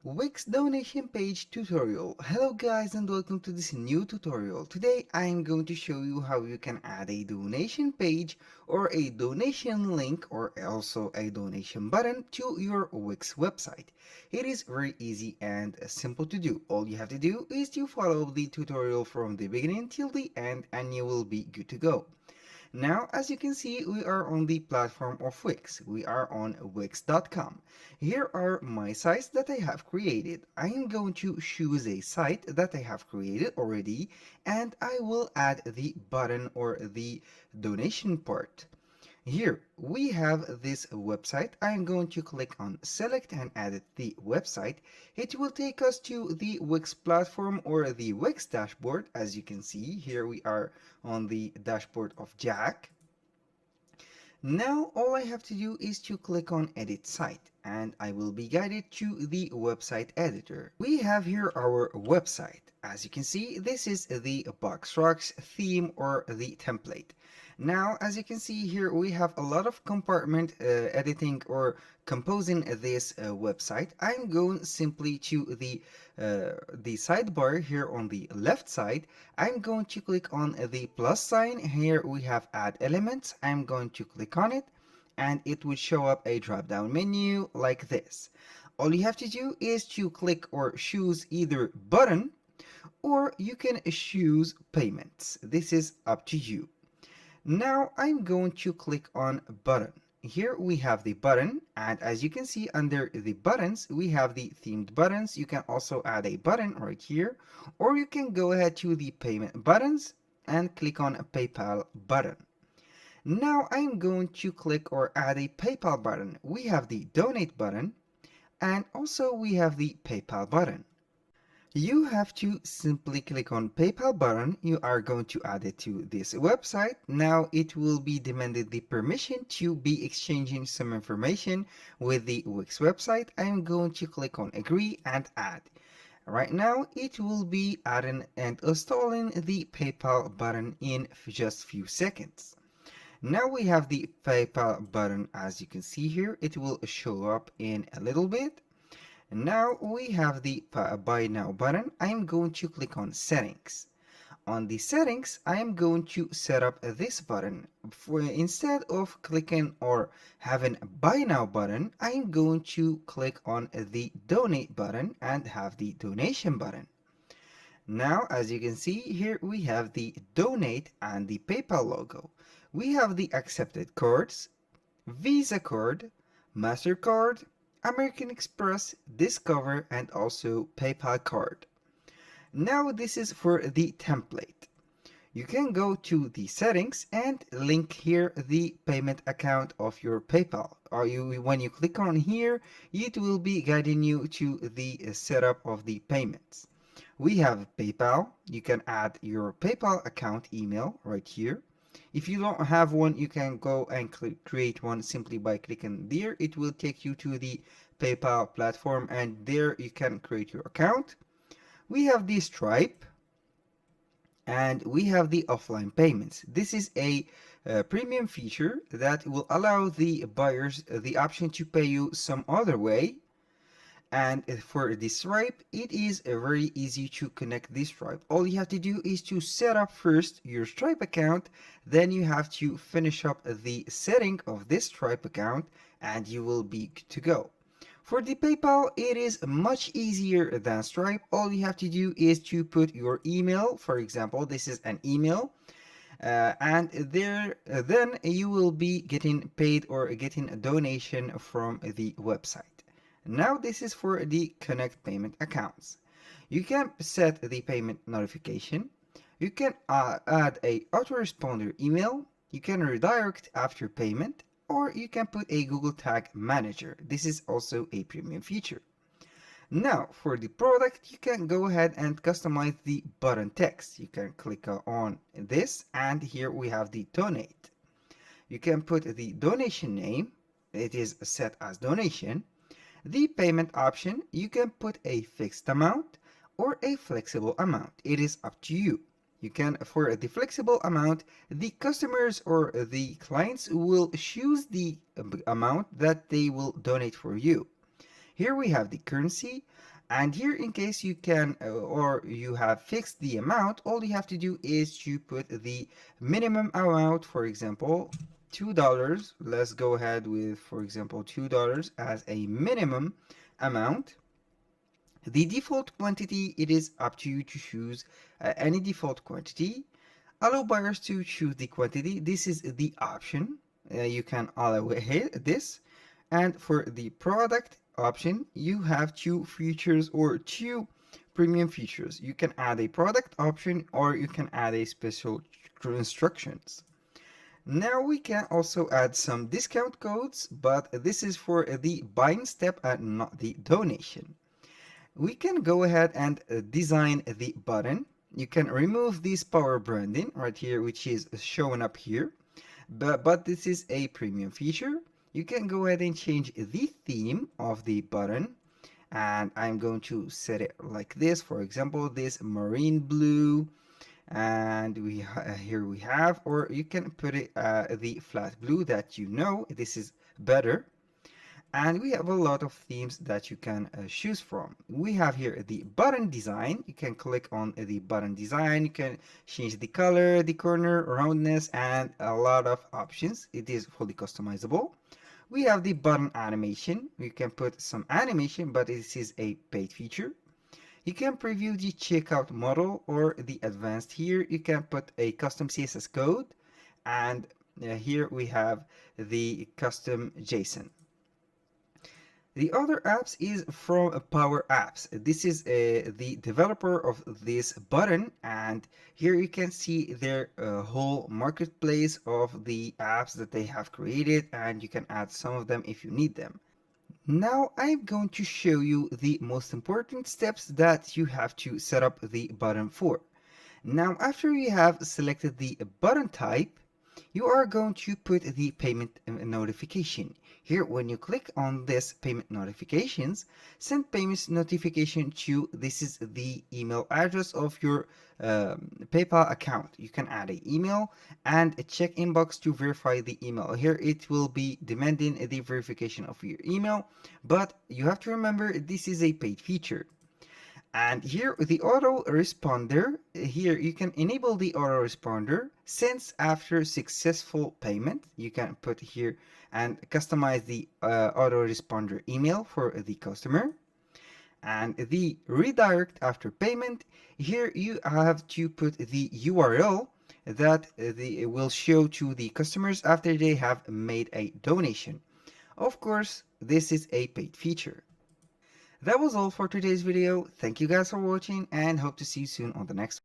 Wix donation page tutorial. Hello guys and welcome to this new tutorial. Today I am going to show you how you can add a donation page or a donation link or also a donation button to your Wix website. It is very easy and simple to do. All you have to do is to follow the tutorial from the beginning till the end and you will be good to go. Now, as you can see, we are on the platform of Wix. We are on Wix.com. Here are my sites that I have created. I am going to choose a site that I have created already, and I will add the button or the donation part. Here we have this website. I am going to click on select and edit the website. It will take us to the Wix platform or the Wix dashboard. As you can see, here we are on the dashboard of Jack. Now all I have to do is to click on edit site and I will be guided to the website editor. We have here our website. As you can see, this is the box rocks theme or the template. Now, as you can see here, we have a lot of compartment editing or composing this website. I'm going simply to the sidebar here on the left side. I'm going to click on the plus sign. Here we have add elements. I'm going to click on it and it will show up a drop down menu like this. All you have to do is to click or choose either button or you can choose payments. This is up to you. Now I'm going to click on button. Here we have the button, and as you can see under the buttons, we have the themed buttons. You can also add a button right here, or you can go ahead to the payment buttons and click on a PayPal button. Now I'm going to click or add a PayPal button. We have the donate button, and also we have the PayPal button. You have to simply click on PayPal button. You are going to add it to this website. Now it will be demanded the permission to be exchanging some information with the Wix website. I'm going to click on agree and add. Right now it will be adding and installing the PayPal button in just few seconds. Now we have the PayPal button. As you can see here, it will show up in a little bit. Now we have the buy now button. I am going to click on settings. On the settings, I am going to set up this button. Instead of clicking or having a buy now button, I am going to click on the donate button and have the donation button. Now, as you can see here, we have the donate and the PayPal logo. We have the accepted cards, Visa card, MasterCard, American Express, Discover, and also PayPal card. Now this is for the template. You can go to the settings and link here the payment account of your PayPal. When you click on here, it will be guiding you to the setup of the payments. We have PayPal. You can add your PayPal account email right here. If you don't have one, you can go and create one simply by clicking there. It will take you to the PayPal platform and there you can create your account. We have the Stripe and we have the offline payments. This is a premium feature that will allow the buyers the option to pay you some other way. And for the Stripe, it is very easy to connect this Stripe. All you have to do is to set up first your Stripe account, then you have to finish up the setting of this Stripe account and you will be good to go. For the PayPal, it is much easier than Stripe. All you have to do is to put your email. For example, this is an email. And then you will be getting paid or getting a donation from the website. Now this is for the connect payment accounts. You can set the payment notification. You can add a autoresponder email. You can redirect after payment, or you can put a Google Tag Manager. This is also a premium feature. Now for the product, you can go ahead and customize the button text. You can click on this and here we have the donate. You can put the donation name. It is set as donation. The payment option, you can put a fixed amount or a flexible amount. It is up to you. You can, for the flexible amount, the customers or the clients will choose the amount that they will donate for you. Here we have the currency. And here, in case you can or you have fixed the amount, all you have to do is to put the minimum amount, for example, $2. Let's go ahead with, for example, $2 as a minimum amount. The default quantity, it is up to you to choose any default quantity. Allow buyers to choose the quantity. This is the option. You can allow this. And for the product option, you have two features or two premium features. You can add a product option or you can add a special instructions. Now we can also add some discount codes, but this is for the buying step and not the donation. We can go ahead and design the button. You can remove this power branding right here, which is showing up here, but this is a premium feature. You can go ahead and change the theme of the button, and I'm going to set it like this. For example, this marine blue, and here we have, or you can put it the flat blue that you know. This is better. And we have a lot of themes that you can choose from. We have here the button design. You can click on the button design. You can change the color, the corner, roundness, and a lot of options. It is fully customizable. We have the button animation. You can put some animation, but this is a paid feature. You can preview the checkout model or the advanced. Here you can put a custom CSS code, and here we have the custom JSON. The other apps is from Power Apps. This is the developer of this button, and here you can see their whole marketplace of the apps that they have created, and you can add some of them if you need them. Now I'm going to show you the most important steps that you have to set up the button for. Now, after you have selected the button type, you are going to put the payment notification. Here, when you click on this payment notifications, send payments notification to, this is the email address of your PayPal account. You can add an email and a check inbox to verify the email. Here it will be demanding the verification of your email, but you have to remember this is a paid feature. And here the autoresponder, here you can enable the autoresponder since after successful payment. You can put here and customize the autoresponder email for the customer. And the redirect after payment, here you have to put the URL that will show to the customers after they have made a donation. Of course, this is a paid feature. That was all for today's video. Thank you guys for watching and hope to see you soon on the next one.